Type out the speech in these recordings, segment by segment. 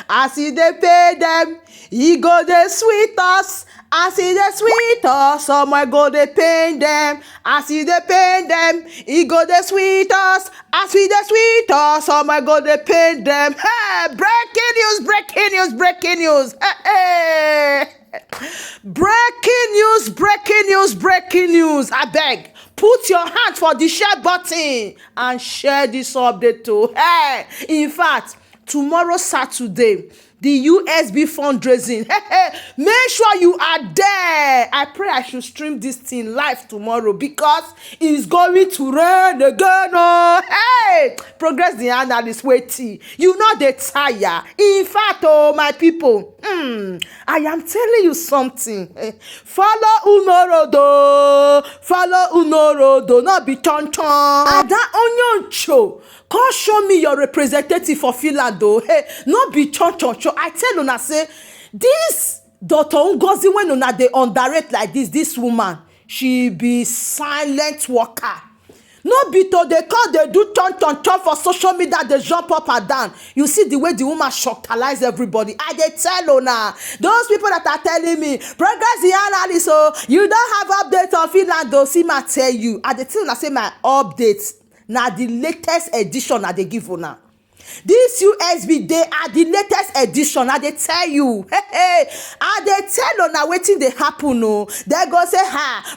As e dey pay them, e go dey sweet us. As e dey sweet us, some go dey pain them. As e dey pain them, e go dey sweet us. As we dey sweet us, some go dey pain them. Hey, breaking news, breaking news, breaking news. Hey, hey. Breaking news, breaking news, breaking news. I beg, put your hand for the share button and share this update too. Hey, in fact, tomorrow Saturday, the USB fundraising. Make sure you are there. I pray I should stream this thing live tomorrow because it's going to rain again. Oh, hey, progress the analyst waiting. You know they tire. In fact, oh my people, I am telling you something. Follow Unorodo. Follow Unorodo. Not be tonton. Ada onion show. Come show me your representative for Finland though. Hey, not be cho. I tell una say this Dr. Ngozi when una dey underrate like this woman, she be silent worker. No be to dey call dey do ton for social media, dey jump up and down. You see the way the woman shocktalize everybody. I dey tell una, those people that are telling me progress the analyst, so you don't have update on Finland though. See ma tell you, I dey tell una say my updates na the latest edition I dey give una. This USB they are the latest edition. I dey tell you, hey, I dey tell una wetin dey happen. No, they go say,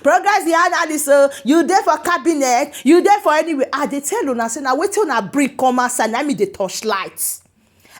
progress the analyst. You there for cabinet? You there for anywhere? I dey tell una say na wetin una bring come outside. Na me dey touch light.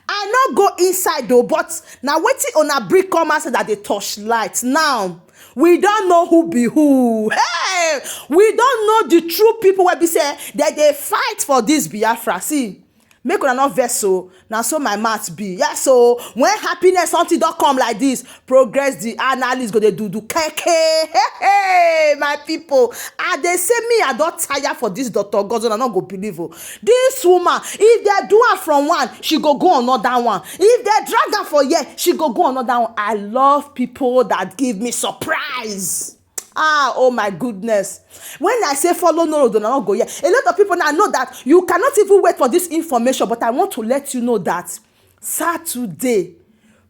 I no go inside though, but na wetin una bring come outside that dey touch light. Now we don't know who be who. Hey, we don't know the true people wey be say that they fight for this Biafra. See, make una not vessel. Now so my math be. Yeah, so when happiness something don't come like this, progress the analyst go dey do keke. Hey, my people. And they say me I don't tire for this Dr. Ngozi. I not go believe her. This woman, if they do her from one, she go another one. If they drag her for here, she go another one. I love people that give me surprise. Oh my goodness. When I say follow no road, I not go here. A lot of people now know that you cannot even wait for this information, but I want to let you know that Saturday,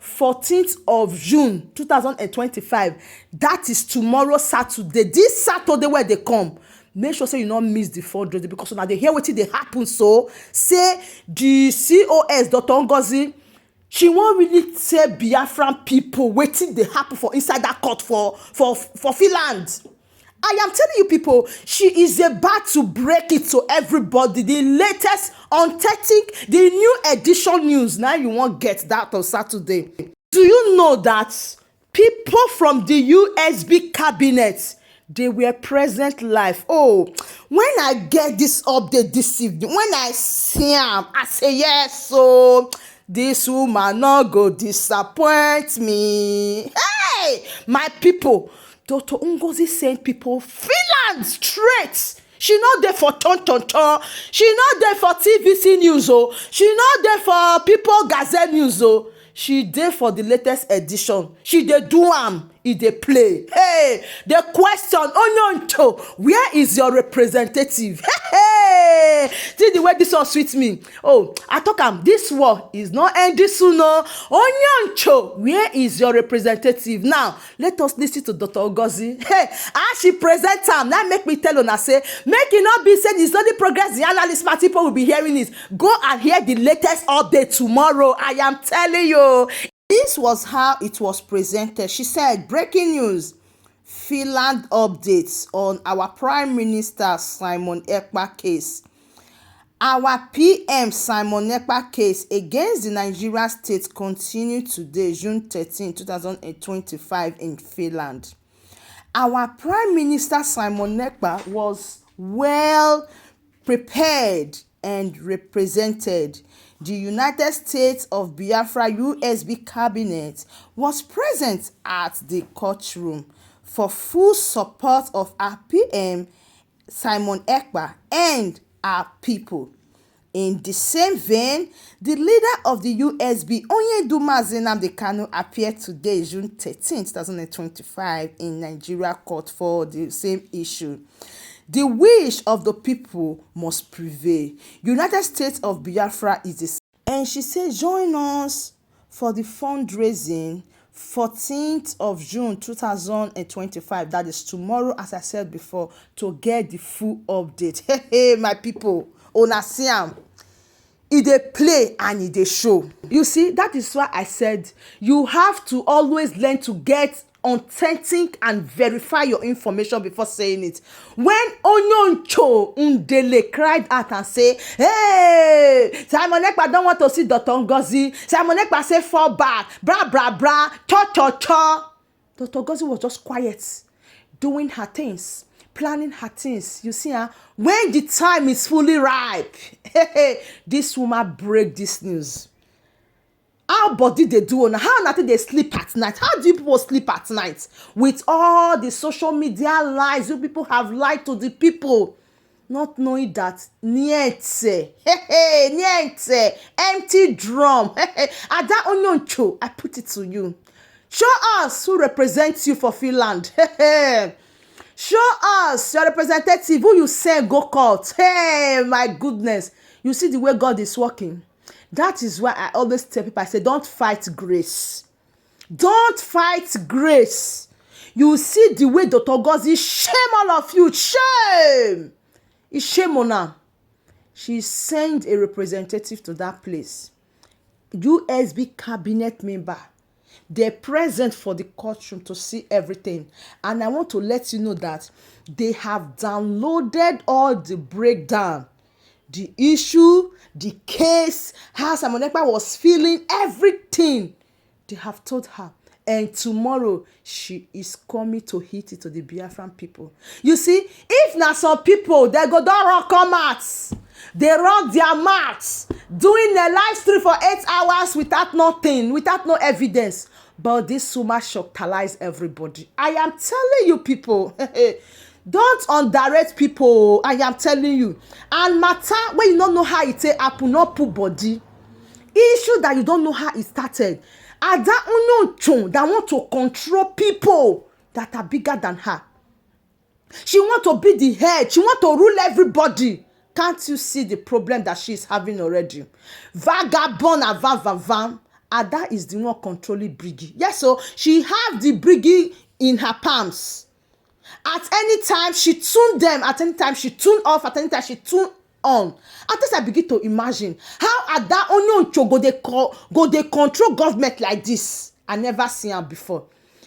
14th of June 2025, that is tomorrow Saturday. This Saturday where they come, make sure say you not miss the fundraising because now they hear what they happen. So say the COS Dr. Ngozi, she won't really tell Biafran people waiting they happen for inside that court for Finland. I am telling you people, she is about to break it to everybody. The latest authentic, the new edition news. Now you won't get that on Saturday. Do you know that people from the USB cabinet, they were present live? Oh, when I get this update this evening, when I see them, I say yes, so this woman no go disappoint me. Hey, my people, Dr. Ngozi send people Finland straight. She not there for ton. She not there for TVC news. Oh, she not there for People Gazette news. Oh, she there for the latest edition. She dey do am. They play. Hey, the question, Onyonto, where is your representative? Hey, see the way this one sweet me. Oh, I talk this war is not ending soon. No, Onyonto, where is your representative? Now, let us listen to Dr. Ngozi. Hey, as she present time, now make me tell una say, make it not be said it's only progress the analyst, my people will be hearing this. Go and hear the latest update tomorrow. I am telling you. This was how it was presented. She said, breaking news, Finland updates on our Prime Minister Simon Ekpa case. Our PM Simon Ekpa case against the Nigerian state continued today, June 13, 2025 in Finland. Our Prime Minister Simon Ekpa was well prepared and represented. The United States of Biafra USB cabinet was present at the courtroom for full support of our PM Simon Ekpa and our people. In the same vein, the leader of the USB, Onyeduma Nnamdi Kanu, appeared today, June 13, 2025, in Nigeria court for the same issue. The wish of the people must prevail. United States of Biafra is the. And she said, join us for the fundraising 14th of June 2025. That is tomorrow, as I said before, to get the full update. Hey, my people, una see am. E dey play and e dey show. You see, that is why I said you have to always learn to get authentic and verify your information before saying it. When Onyoncho Ndele cried out and say, hey, Simon Ekpa don't want to see Dr. Ngozi. Simon Ekpa say fall back, bra bra bra, cha cha cha. Dr. Ngozi was just quiet, doing her things, planning her things. You see, when the time is fully ripe, this woman break this news. How body they do now? How nothing they sleep at night? How do you people sleep at night? With all the social media lies, you people have lied to the people, not knowing that niente, niente, empty drum. Ada Onyoncho, I put it to you. Show us who represents you for Finland. Show us your representative who you send go court. Hey, my goodness. You see the way God is working. That is why I always tell people, I say, don't fight grace. Don't fight grace. You see the way Dr. Ngozi, shame all of you. Shame. It's shame on her. She sent a representative to that place. USB cabinet member. They're present for the courtroom to see everything. And I want to let you know that they have downloaded all the breakdown. The issue, the case, how Simon Ekpa was feeling, everything. They have told her. And tomorrow, she is coming to hit it to the Biafran people. You see, if now some people, they go down rock mats. They rock their mats, doing a live stream for 8 hours without nothing, without no evidence. But this woman shockalize everybody. I am telling you people, don't underrate people. I am telling you. And matter when you don't know how it happen, not put body. Issue that you don't know how it started. Ada Onyoncho that want to control people that are bigger than her. She want to be the head. She want to rule everybody. Can't you see the problem that she is having already? Vagabond and van. Ada is the one controlling Briggy. Yes, so she have the Briggy in her palms. At any time, she tune them. At any time, she tune off. At any time, she tune on. At this, I begin to imagine how Ada Onyoncho go they control government like this. I never seen her before.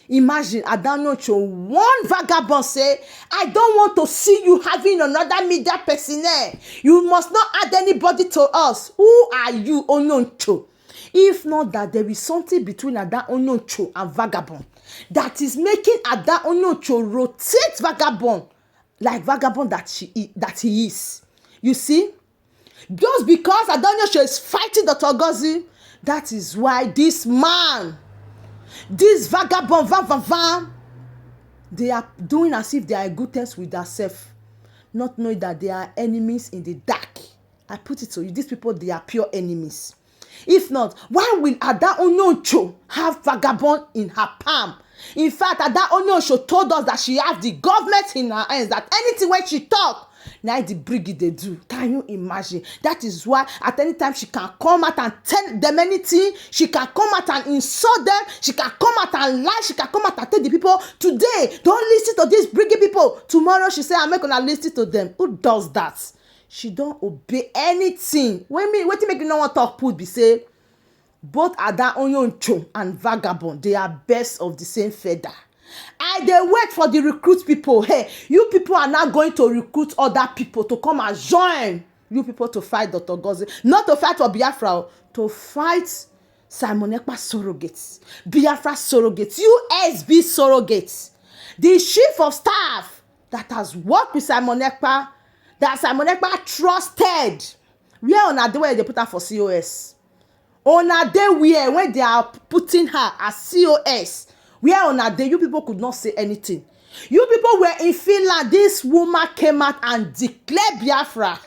Imagine Ada Onyoncho, one vagabond say, I don't want to see you having another media personnel. You must not add anybody to us. Who are you, Onyoncho? If not that there is something between Ada Onyoncho and vagabond that is making Ada Onyoncho rotate vagabond like vagabond that he is. You see, just because Ada Onyoncho is fighting Dr. Ngozi, that is why this man, this vagabond, they are doing as if they are good things with themselves, not knowing that they are enemies in the dark. I put it to you, these people, they are pure enemies. If not, why will Ada Onyoncho have vagabond in her palm? In fact, Ada Onyoncho told us that she has the government in her hands, that anything when she talk, now the brigade they do. Can you imagine? That is why at any time she can come out and tell them anything. She can come out and insult them. She can come out and lie. She can come out and tell the people, today, don't listen to these brigade people. Tomorrow she say, I'm not going to listen to them. Who does that? She don't obey anything. What make you no want talk put be say, both Ada Onyoncho and vagabond, they are best of the same feather. I dey wait for the recruit people. Hey, you people are now going to recruit other people to come and join you people to fight Dr. Ngozi. Not to fight for Biafra, to fight Simon Ekpa surrogates, Biafra surrogates, USB surrogates. The chief of staff that has worked with Simon Ekpa, that Simon Ekpa trusted. Where on a day where they put her for COS? On a day where when they are putting her as COS, where on a day you people could not say anything. You people were in Finland. This woman came out and declared Biafra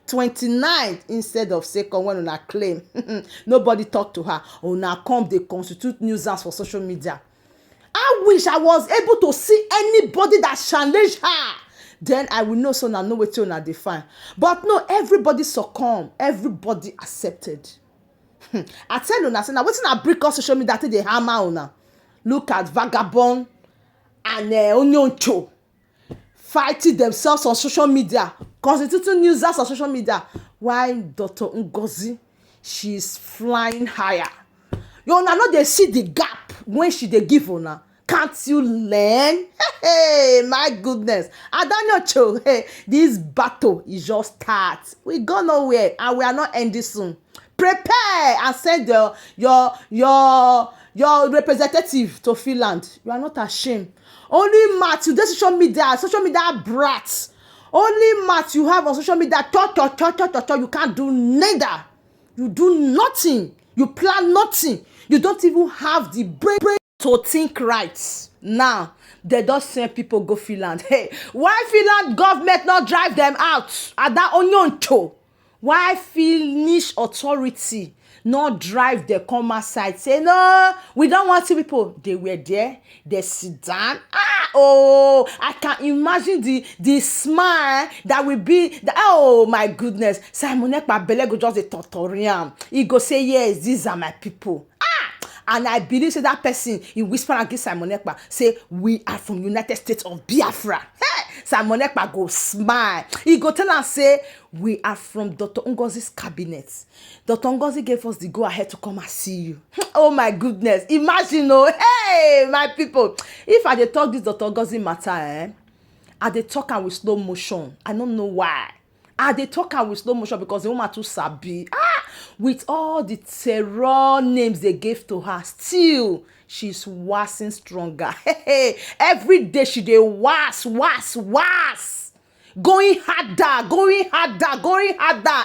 29th instead of second when on a claim. Nobody talked to her. On a come, they constitute nuisance for social media. I wish I was able to see anybody that challenge her. Then I will know so now know what you define. But no, everybody succumbed. Everybody accepted. I tell una say na wetin I bring on social media take dey hammer una. Look at vagabond and onyoncho fighting themselves on social media, constituting users on social media, while Dr. Ngozi, she's flying higher. You una no dey see the gap when she dey give una. Can't you learn? Hey, my goodness. Adanyocho, hey, this battle is just start. We go nowhere and we are not ending soon. Prepare and send your representative to Finland. You are not ashamed. Only math you dey social media brats. Only math you have on social media. You can't do neither. You do nothing. You plan nothing. You don't even have the brain to think right. Now, they don't send people go Finland. Hey, why Finland government not drive them out? Ada onyoncho. Why Finnish authority not drive the commerce side? Say, no, we don't want to people. They were there. They sit down. I can imagine the smile that will be. Oh, my goodness. Simon Ekpa Bele go just a tutorial. He go say, yes, these are my people. And I believe say that person, he whisper against Simon Ekpa, say, we are from United States of Biafra. Hey, Simon Ekpa go smile. He go tell and say, we are from Dr. Ngozi's cabinet. Dr. Ngozi gave us the go ahead to come and see you. Oh my goodness. Imagine, oh, hey, my people. If I dey talk this Dr. Ngozi matter, I dey talk am with slow motion. I don't know why. I dey talk am with slow motion because the woman too sabi. With all the terror names they gave to her, still she's waxing stronger. Every day she dey was. Going harder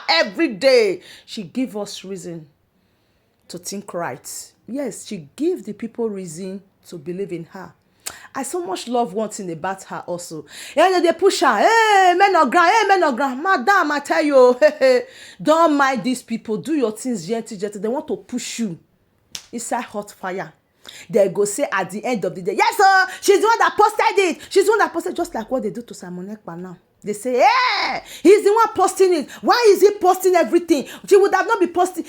every day. She give us reason to think right. Yes, she give the people reason to believe in her. I so much love one thing about her also. Yeah, they push her. Hey, men of ground. Madam, I tell you, don't mind these people. Do your things gentle. They want to push you inside hot fire. They go say at the end of the day, yes, sir, she's the one that posted it. She's the one that posted, just like what they do to Simon Ekpa now. They say, yeah, he's the one posting it. Why is he posting everything? He would have not been posting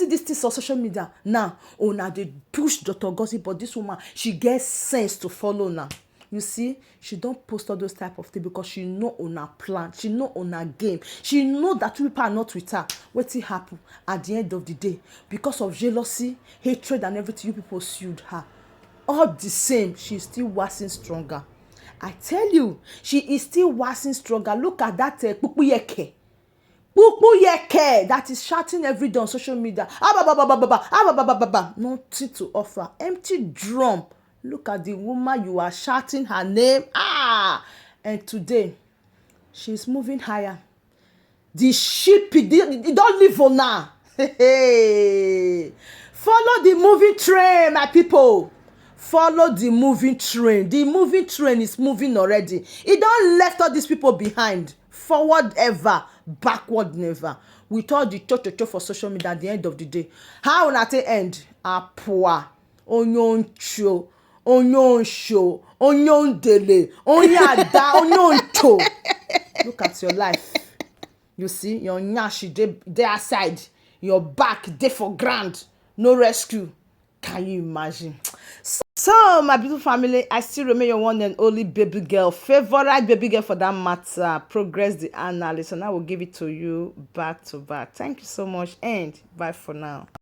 these things on social media. Now, now they push Dr. Ngozi, but this woman, she gets sense to follow now. You see, she don't post all those type of things because she know on her plan. She know on her game. She know that two people are not with her. What will happen at the end of the day? Because of jealousy, hatred, and everything, you people sued her. All the same, she's still waxing stronger. I tell you, she is still waxing stronger. Look at that Pupuyeke that is shouting every day on social media. Nothing to offer. Empty drum. Look at the woman, you are shouting her name. And today, she's moving higher. The sheep, it don't live on now. Follow the moving train, my people. Follow the moving train. The moving train is moving already. It don't left all these people behind. Forward ever, backward never. With all the cho for social media at the end of the day. How will it end? Apua, onyoncho, onyonsho, onyondele, onyada, onyoncho. Look at your life. You see, your nyashi they aside. Your back, they for ground. No rescue. Can you imagine? So, my beautiful family, I still remain your one and only baby girl, favorite baby girl for that matter, Progress the Analyst, and I will give it to you back to back. Thank you so much, and bye for now.